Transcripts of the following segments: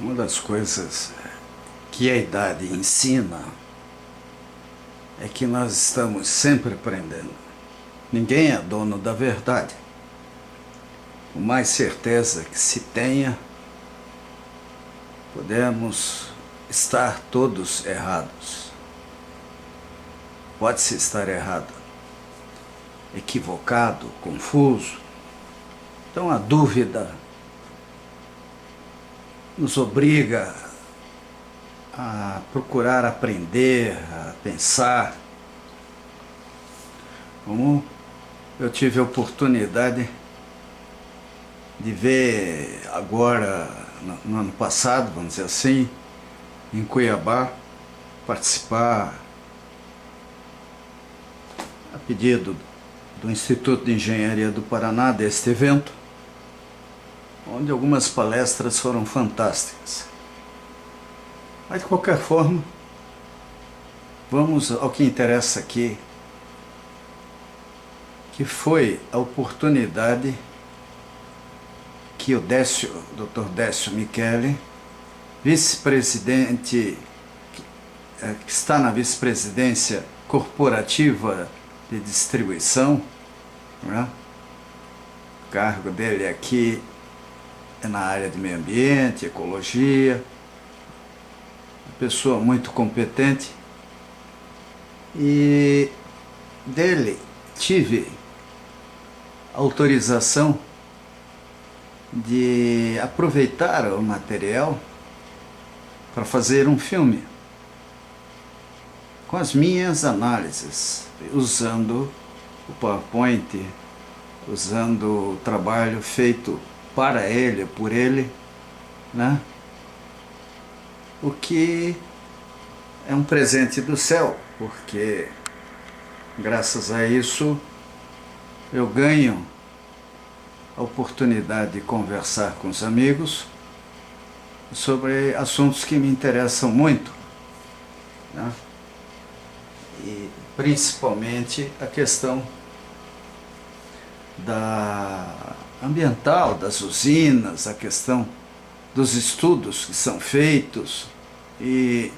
Uma das coisas que a idade ensina é que nós estamos sempre aprendendo. Ninguém é dono da verdade. Por mais certeza que se tenha, podemos estar todos errados. Pode-se estar errado, equivocado, confuso. Então a dúvida nos obriga a procurar aprender, a pensar. Como eu tive a oportunidade de ver agora, no ano passado, vamos dizer assim, em Cuiabá, participar, a pedido do Instituto de Engenharia do Paraná, deste evento, onde algumas palestras foram fantásticas. Mas, de qualquer forma, vamos ao que interessa aqui, que foi a oportunidade que o Dr. Décio Micheli, vice-presidente, que está na vice-presidência corporativa de distribuição, né? O cargo dele aqui é na área de meio ambiente, ecologia, uma pessoa muito competente, e dele tive autorização de aproveitar o material para fazer um filme com as minhas análises, usando o PowerPoint, usando o trabalho feito para ele, por ele, né? O que é um presente do céu, porque graças a isso eu ganho a oportunidade de conversar com os amigos sobre assuntos que me interessam muito, né? E principalmente a questão ambiental, das usinas, a questão dos estudos que são feitos, e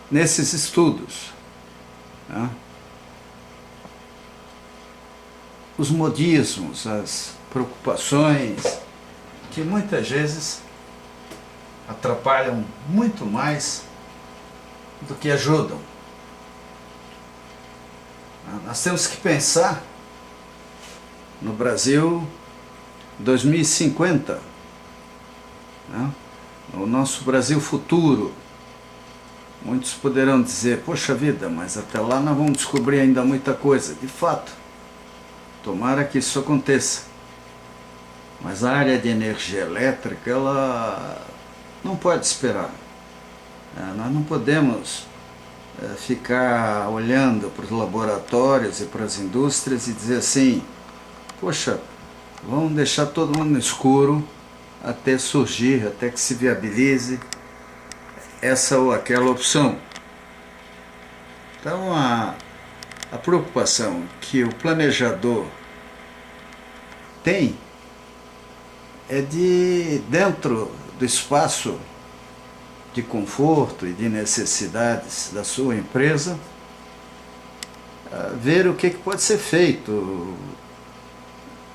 nesses estudos, né, os modismos, as preocupações, que muitas vezes atrapalham muito mais do que ajudam. Nós temos que pensar no Brasil 2050, né? O nosso Brasil futuro. Muitos poderão dizer, poxa vida, mas até lá nós vamos descobrir ainda muita coisa. De fato, tomara que isso aconteça. Mas a área de energia elétrica, ela não pode esperar. Nós não podemos ficar olhando para os laboratórios e para as indústrias e dizer assim, poxa, vamos deixar todo mundo no escuro até surgir, até que se viabilize essa ou aquela opção. Então a preocupação que o planejador tem é de, dentro do espaço de conforto e de necessidades da sua empresa, ver o que pode ser feito,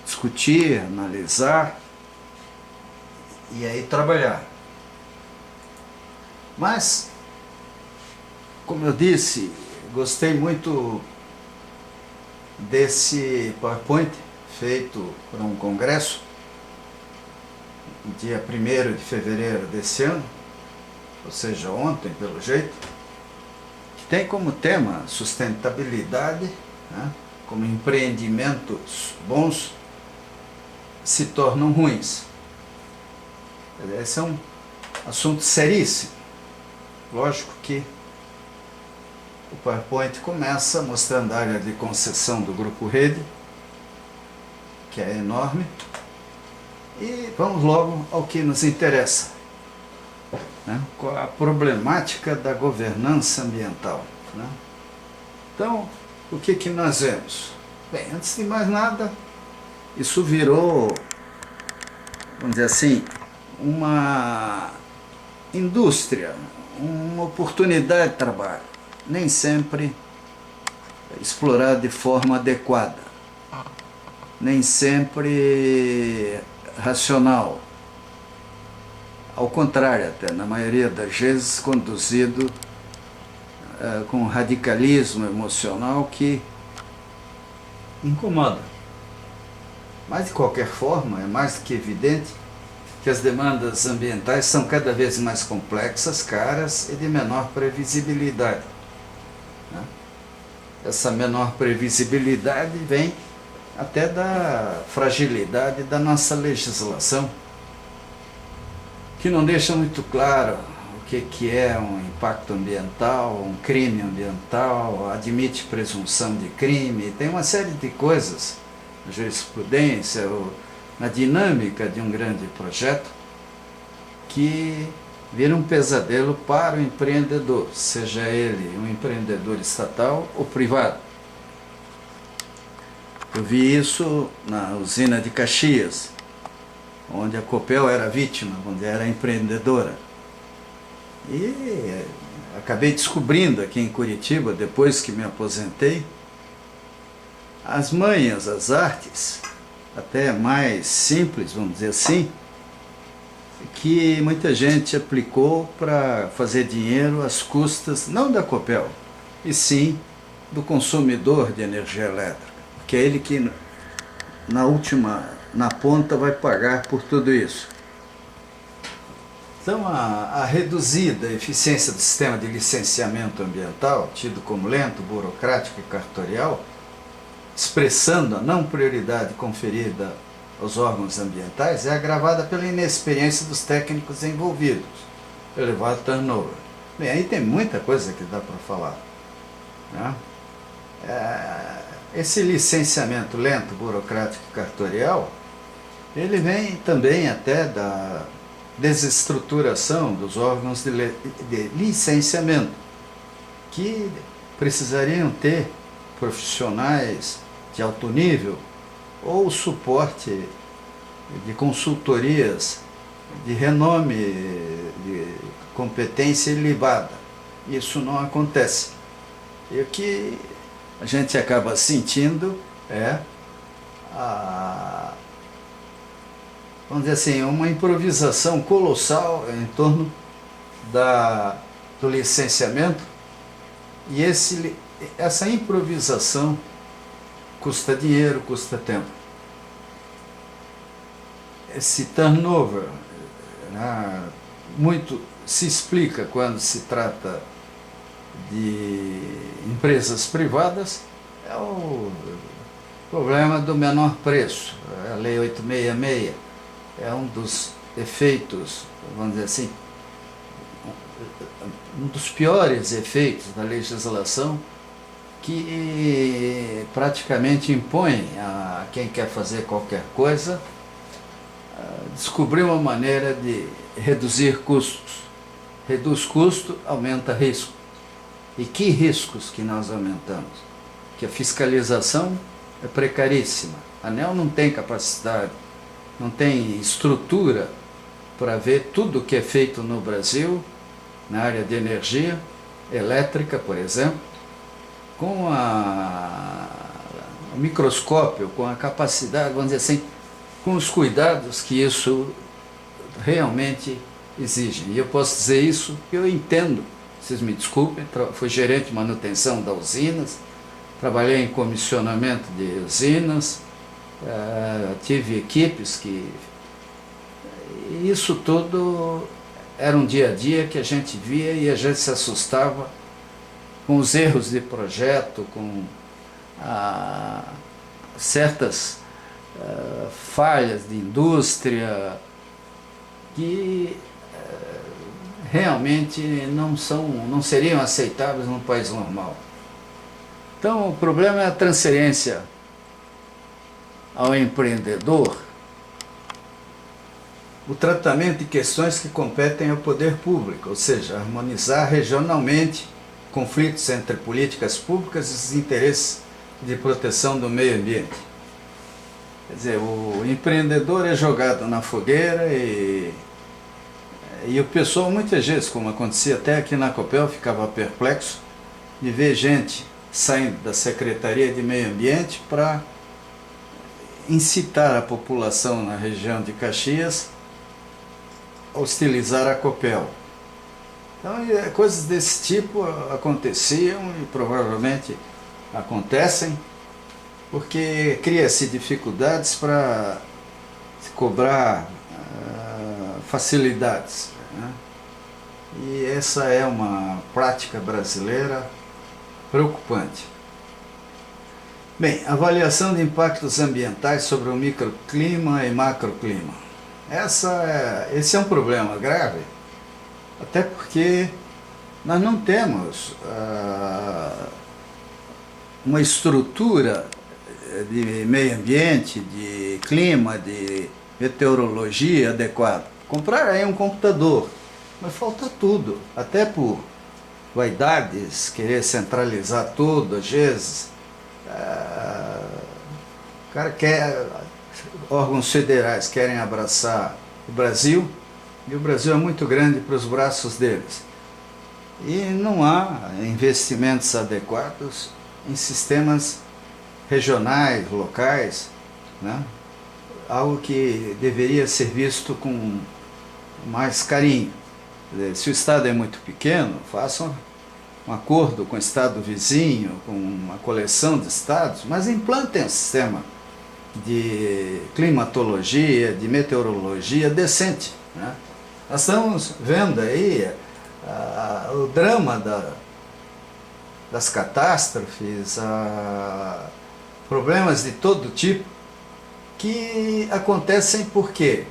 discutir, analisar e aí trabalhar. Mas, como eu disse, gostei muito desse PowerPoint feito para um congresso, dia 1º de fevereiro desse ano, ou seja, ontem, pelo jeito, que tem como tema sustentabilidade, né? Como empreendimentos bons se tornam ruins. Esse é um assunto seríssimo. Lógico que o PowerPoint começa mostrando a área de concessão do Grupo Rede, que é enorme, e vamos logo ao que nos interessa, né? Qual a problemática da governança ambiental, né? Então, o que nós vemos? Bem, antes de mais nada, isso virou, vamos dizer assim, uma indústria, uma oportunidade de trabalho, nem sempre explorada de forma adequada, nem sempre racional. Ao contrário, até na maioria das vezes conduzido com um radicalismo emocional que incomoda. Mas, de qualquer forma, é mais do que evidente que as demandas ambientais são cada vez mais complexas, caras e de menor previsibilidade. Essa menor previsibilidade vem até da fragilidade da nossa legislação, que não deixa muito claro o que é um impacto ambiental, um crime ambiental, admite presunção de crime, tem uma série de coisas na jurisprudência, na dinâmica de um grande projeto, que vira um pesadelo para o empreendedor, seja ele um empreendedor estatal ou privado. Eu vi isso na usina de Caxias, onde a Copel era vítima, onde era empreendedora. E acabei descobrindo aqui em Curitiba, depois que me aposentei, as manhas, as artes, até mais simples, vamos dizer assim, que muita gente aplicou para fazer dinheiro às custas, não da Copel, e sim do consumidor de energia elétrica, que é ele que na ponta vai pagar por tudo isso. Então a reduzida eficiência do sistema de licenciamento ambiental, tido como lento, burocrático e cartorial, expressando a não prioridade conferida aos órgãos ambientais, é agravada pela inexperiência dos técnicos envolvidos, elevado turnover. Bem, aí tem muita coisa que dá para falar, né? Esse licenciamento lento, burocrático e cartorial, ele vem também até da desestruturação dos órgãos de licenciamento, que precisariam ter profissionais de alto nível ou suporte de consultorias de renome, de competência ilibada. Isso não acontece. E o que a gente acaba sentindo é vamos dizer assim, uma improvisação colossal em torno do licenciamento, e essa improvisação custa dinheiro, custa tempo. Esse turnover, né, muito se explica quando se trata de empresas privadas, é o problema do menor preço, a Lei 866, é um dos efeitos, vamos dizer assim, um dos piores efeitos da legislação, que praticamente impõe a quem quer fazer qualquer coisa descobrir uma maneira de reduzir custos. Reduz custo, aumenta risco. E que riscos que nós aumentamos? Que a fiscalização é precaríssima. A ANEEL não tem capacidade, não tem estrutura para ver tudo o que é feito no Brasil, na área de energia elétrica, por exemplo, com o microscópio, com a capacidade, vamos dizer assim, com os cuidados que isso realmente exige. E eu posso dizer isso porque eu entendo, vocês me desculpem, fui gerente de manutenção das usinas, trabalhei em comissionamento de usinas, tive equipes que... Isso tudo era um dia a dia que a gente via e a gente se assustava com os erros de projeto, com certas falhas de indústria que realmente não seriam aceitáveis num país normal. Então o problema é a transferência ao empreendedor, o tratamento de questões que competem ao poder público, ou seja, harmonizar regionalmente conflitos entre políticas públicas e os interesses de proteção do meio ambiente. Quer dizer, o empreendedor é jogado na fogueira e E o pessoal muitas vezes, como acontecia até aqui na Copel, ficava perplexo de ver gente saindo da Secretaria de Meio Ambiente para incitar a população na região de Caxias a hostilizar a Copel. Então, coisas desse tipo aconteciam e provavelmente acontecem, porque cria-se dificuldades para se cobrar facilidades, né? E essa é uma prática brasileira preocupante. Bem, avaliação de impactos ambientais sobre o microclima e macroclima. Esse é um problema grave, até porque nós não temos uma estrutura de meio ambiente, de clima, de meteorologia adequada. Comprar aí um computador, mas falta tudo, até por vaidades, querer centralizar tudo, às vezes. O cara quer, órgãos federais querem abraçar o Brasil, e o Brasil é muito grande para os braços deles. E não há investimentos adequados em sistemas regionais, locais, né? Algo que deveria ser visto com mais carinho. Se o estado é muito pequeno, façam um acordo com o estado vizinho, com uma coleção de estados, mas implantem um sistema de climatologia, de meteorologia decente, né? Nós estamos vendo aí o drama das catástrofes, problemas de todo tipo, que acontecem por quê?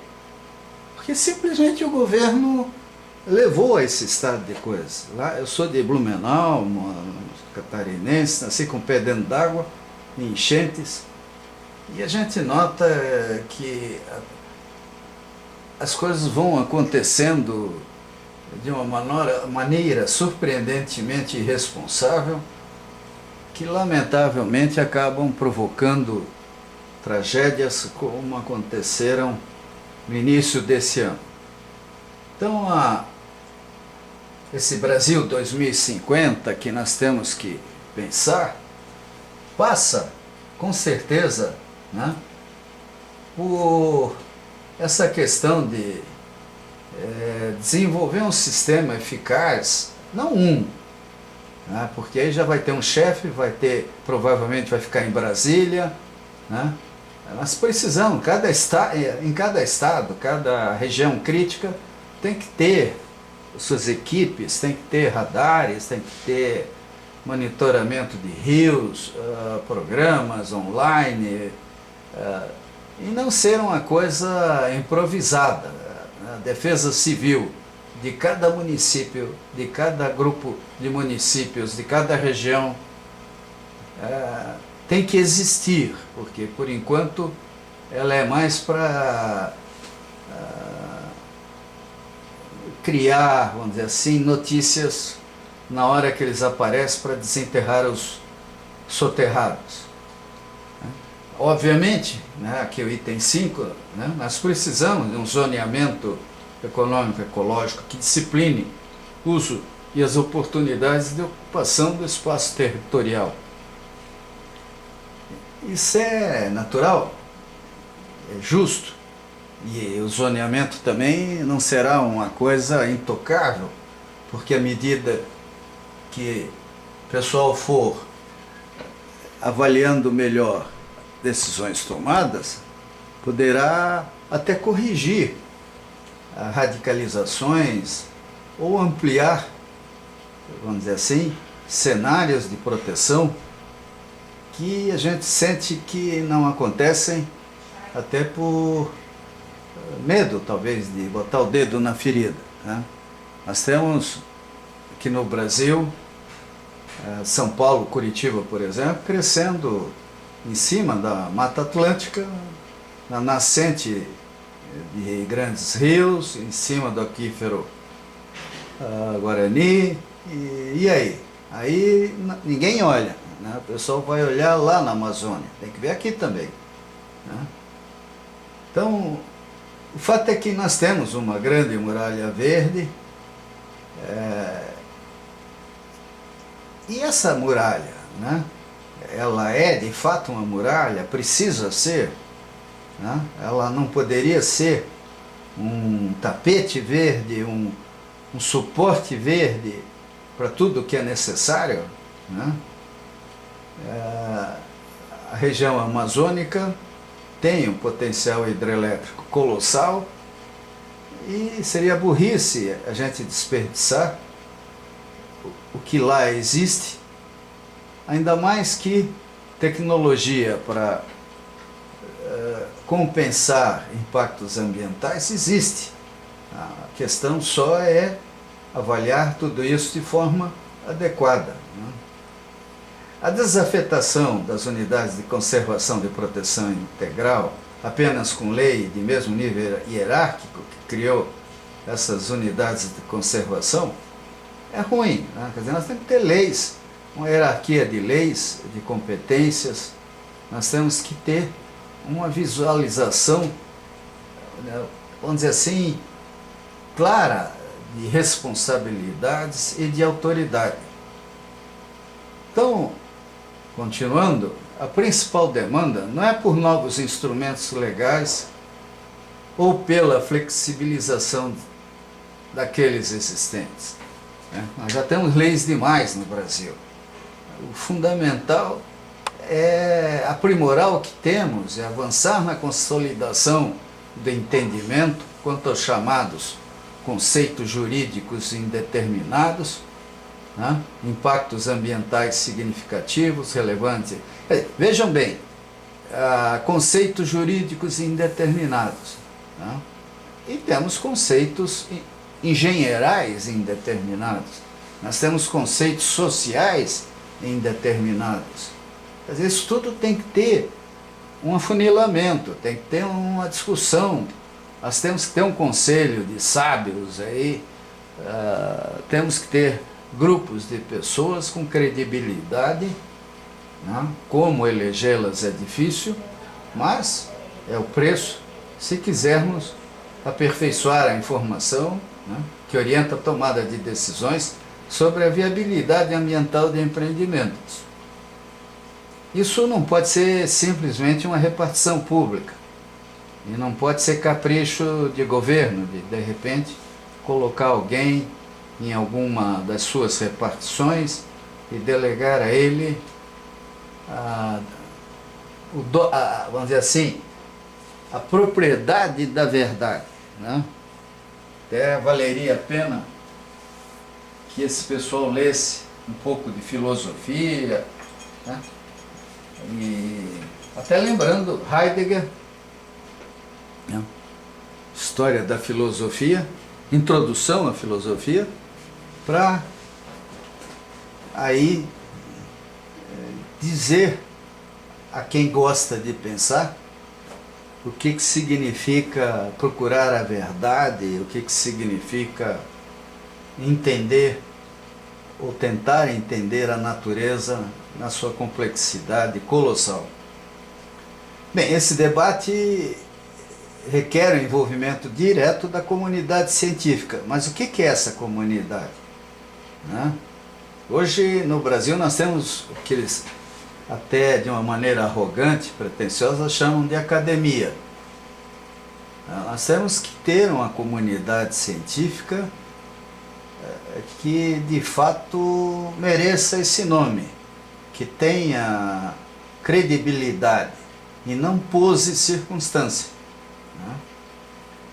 Porque simplesmente o governo levou a esse estado de coisas. Lá, eu sou de Blumenau, catarinense, nasci com o pé dentro d'água, em enchentes, e a gente nota que as coisas vão acontecendo de uma maneira surpreendentemente irresponsável, que lamentavelmente acabam provocando tragédias como aconteceram no início desse ano. Então, esse Brasil 2050 que nós temos que pensar, passa, com certeza, né, por essa questão de desenvolver um sistema eficaz, não né, porque aí já vai ter um chefe, provavelmente vai ficar em Brasília, né? Nós precisamos, em cada estado, cada região crítica, tem que ter suas equipes, tem que ter radares, tem que ter monitoramento de rios, programas online, e não ser uma coisa improvisada. A defesa civil de cada município, de cada grupo de municípios, de cada região, tem que existir, porque por enquanto ela é mais para criar, vamos dizer assim, notícias na hora que eles aparecem para desenterrar os soterrados. Obviamente, né, aqui o item 5, né, nós precisamos de um zoneamento econômico, ecológico que discipline o uso e as oportunidades de ocupação do espaço territorial. Isso é natural, é justo, e o zoneamento também não será uma coisa intocável, porque à medida que o pessoal for avaliando melhor decisões tomadas, poderá até corrigir radicalizações ou ampliar, vamos dizer assim, cenários de proteção que a gente sente que não acontecem, até por medo, talvez, de botar o dedo na ferida, né? Nós temos aqui no Brasil, São Paulo, Curitiba, por exemplo, crescendo em cima da Mata Atlântica, na nascente de grandes rios, em cima do aquífero Guarani, e aí? Aí ninguém olha, né? O pessoal vai olhar lá na Amazônia, tem que ver aqui também, né? Então, O fato é que nós temos uma grande muralha verde, e essa muralha, né, ela é de fato uma muralha, precisa ser, né, ela não poderia ser um tapete verde, um suporte verde para tudo que é necessário, né? A região amazônica tem um potencial hidrelétrico colossal e seria burrice a gente desperdiçar o que lá existe, ainda mais que tecnologia para compensar impactos ambientais existe. A questão só é avaliar tudo isso de forma adequada, né? A desafetação das unidades de conservação de proteção integral, apenas com lei de mesmo nível hierárquico, que criou essas unidades de conservação, é ruim, né? Quer dizer, nós temos que ter leis, uma hierarquia de leis, de competências, nós temos que ter uma visualização, vamos dizer assim, clara de responsabilidades e de autoridade. Então, continuando, a principal demanda não é por novos instrumentos legais ou pela flexibilização daqueles existentes, né? Nós já temos leis demais no Brasil. O fundamental é aprimorar o que temos, é avançar na consolidação do entendimento quanto aos chamados conceitos jurídicos indeterminados, né? Impactos ambientais significativos, relevantes. Vejam bem, conceitos jurídicos indeterminados, né? E temos conceitos engenheirais indeterminados, nós temos conceitos sociais indeterminados. Quer dizer, isso tudo tem que ter um afunilamento, tem que ter uma discussão, nós temos que ter um conselho de sábios aí, temos que ter grupos de pessoas com credibilidade, né? Como elegê-las é difícil, mas é o preço se quisermos aperfeiçoar a informação, né, que orienta a tomada de decisões sobre a viabilidade ambiental de empreendimentos. Isso não pode ser simplesmente uma repartição pública, e não pode ser capricho de governo, de repente colocar alguém em alguma das suas repartições e delegar a ele vamos dizer assim, a propriedade da verdade, né? Até valeria a pena que esse pessoal lesse um pouco de filosofia, né? E até lembrando Heidegger, né? História da filosofia, introdução à filosofia, para aí dizer a quem gosta de pensar o que significa procurar a verdade, o que significa entender ou tentar entender a natureza na sua complexidade colossal. Bem, esse debate requer o envolvimento direto da comunidade científica. Mas o que é essa comunidade, né? Hoje no Brasil nós temos o que eles, até de uma maneira arrogante, pretensiosa, chamam de academia. Nós temos que ter uma comunidade científica que de fato mereça esse nome, que tenha credibilidade e não pose circunstância.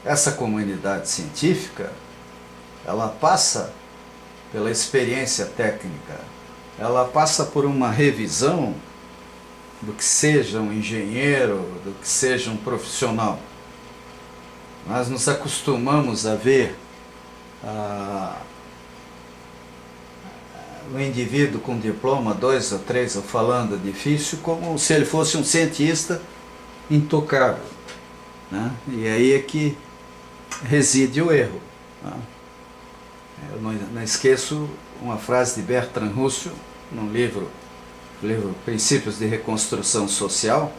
Essa comunidade científica, ela passa pela experiência técnica, ela passa por uma revisão do que seja um engenheiro, do que seja um profissional. Nós nos acostumamos a ver o indivíduo com diploma 2 ou 3 ou falando difícil como se ele fosse um cientista intocável, né? E aí é que reside o erro, né? Eu não esqueço uma frase de Bertrand Russell, no livro Princípios de Reconstrução Social,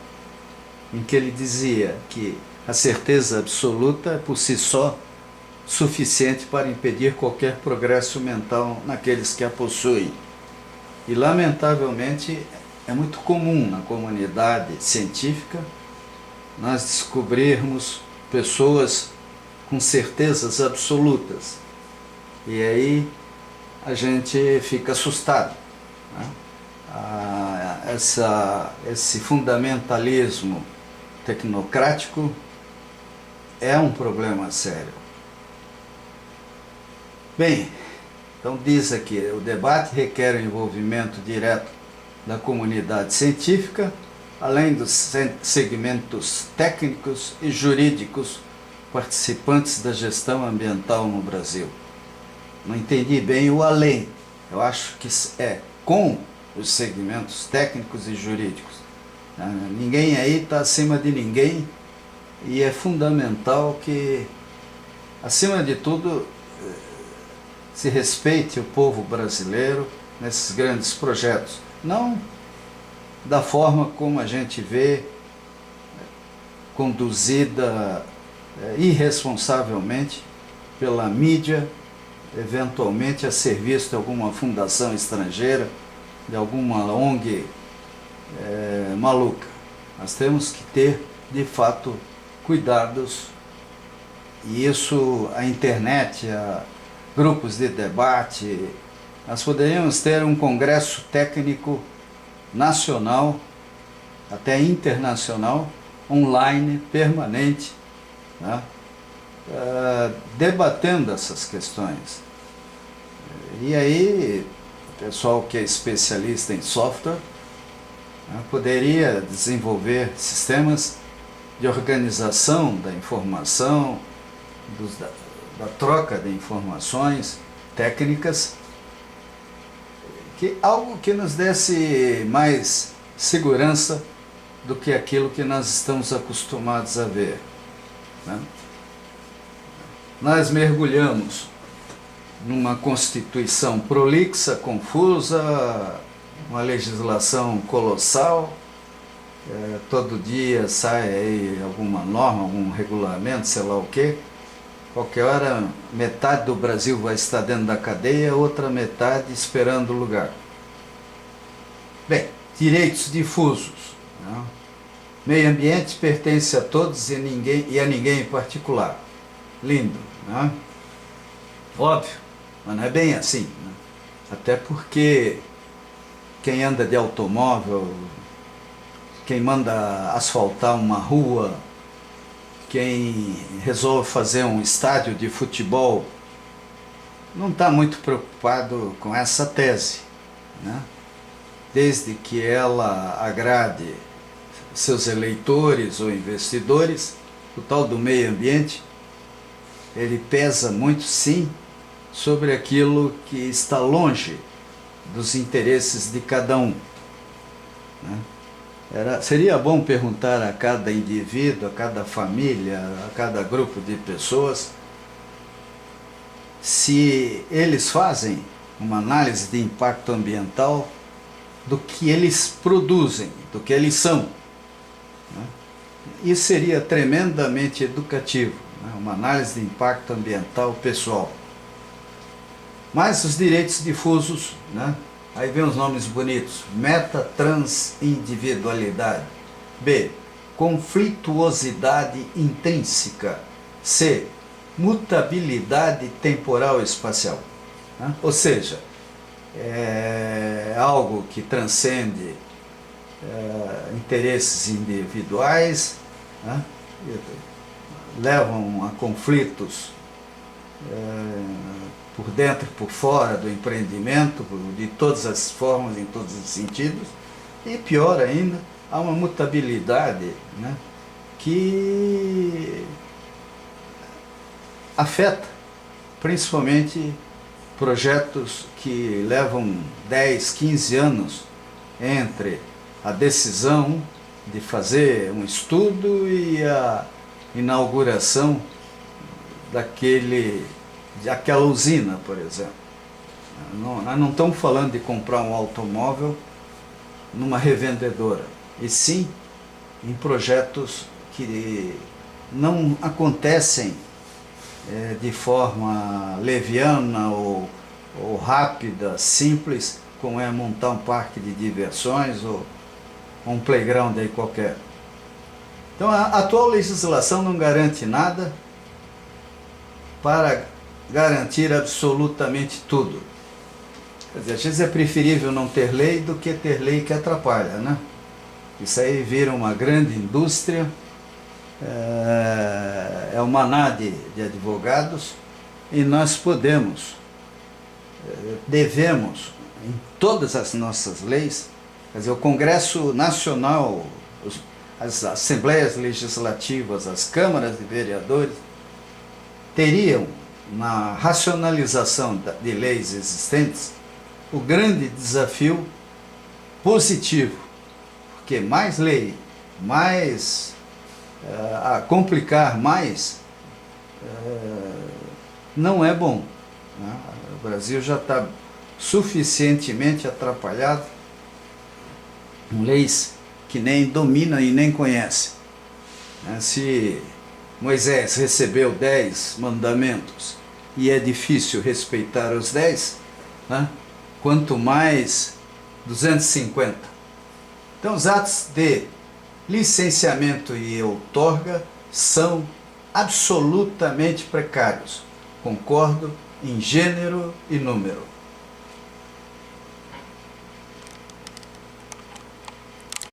em que ele dizia que a certeza absoluta é por si só suficiente para impedir qualquer progresso mental naqueles que a possuem. E, lamentavelmente, é muito comum na comunidade científica nós descobrirmos pessoas com certezas absolutas. E aí a gente fica assustado, né? Esse fundamentalismo tecnocrático é um problema sério. Bem, então diz aqui, o debate requer o envolvimento direto da comunidade científica, além dos segmentos técnicos e jurídicos participantes da gestão ambiental no Brasil. Não entendi bem o além. Eu acho que é com os segmentos técnicos e jurídicos. Ninguém aí está acima de ninguém e é fundamental que, acima de tudo, se respeite o povo brasileiro nesses grandes projetos. Não da forma como a gente vê conduzida irresponsavelmente pela mídia, eventualmente a serviço de alguma fundação estrangeira, de alguma ONG maluca. Nós temos que ter, de fato, cuidados, e isso, a internet, grupos de debate, nós poderíamos ter um congresso técnico nacional, até internacional, online, permanente, né? Debatendo essas questões. E aí, o pessoal que é especialista em software, né, poderia desenvolver sistemas de organização da informação, da troca de informações técnicas, algo que nos desse mais segurança do que aquilo que nós estamos acostumados a ver, né? Nós mergulhamos numa Constituição prolixa, confusa, uma legislação colossal, todo dia sai aí alguma norma, algum regulamento, sei lá o quê. Qualquer hora, metade do Brasil vai estar dentro da cadeia, outra metade esperando o lugar. Bem, direitos difusos, né? Meio ambiente pertence a todos e a ninguém em particular. Lindo, né? Óbvio, mas não é bem assim, né? Até porque quem anda de automóvel, quem manda asfaltar uma rua, quem resolve fazer um estádio de futebol, não está muito preocupado com essa tese, né? Desde que ela agrade seus eleitores ou investidores, o tal do meio ambiente, ele pesa muito, sim, sobre aquilo que está longe dos interesses de cada um, né? Seria bom perguntar a cada indivíduo, a cada família, a cada grupo de pessoas, se eles fazem uma análise de impacto ambiental do que eles produzem, do que eles são, né? Isso seria tremendamente educativo, né? Uma análise de impacto ambiental pessoal. Mas os direitos difusos, né? Aí vem os nomes bonitos: meta, trans, individualidade. B, conflituosidade intrínseca. C, mutabilidade temporal e espacial, né? Ou seja, é algo que transcende interesses individuais, né? Levam a conflitos por dentro e por fora do empreendimento, de todas as formas, em todos os sentidos, e pior ainda, há uma mutabilidade, né, que afeta principalmente projetos que levam 10, 15 anos entre a decisão de fazer um estudo e a inauguração daquela usina, por exemplo. Nós não estamos falando de comprar um automóvel numa revendedora, e sim em projetos que não acontecem de forma leviana ou rápida, simples, como é montar um parque de diversões ou um playground aí qualquer. Então a atual legislação não garante nada para garantir absolutamente tudo. Quer dizer, às vezes é preferível não ter lei do que ter lei que atrapalha, né? Isso aí vira uma grande indústria, é uma maná de advogados, e nós devemos, em todas as nossas leis, quer dizer, o Congresso Nacional, as Assembleias Legislativas, as Câmaras de Vereadores, teriam, na racionalização de leis existentes, o grande desafio positivo, porque mais lei, mais a complicar mais, não é bom, né? O Brasil já está suficientemente atrapalhado com leis que nem domina e nem conhece. Se Moisés recebeu 10 mandamentos e é difícil respeitar os 10, né? Quanto mais 250. Então os atos de licenciamento e outorga são absolutamente precários. Concordo em gênero e número.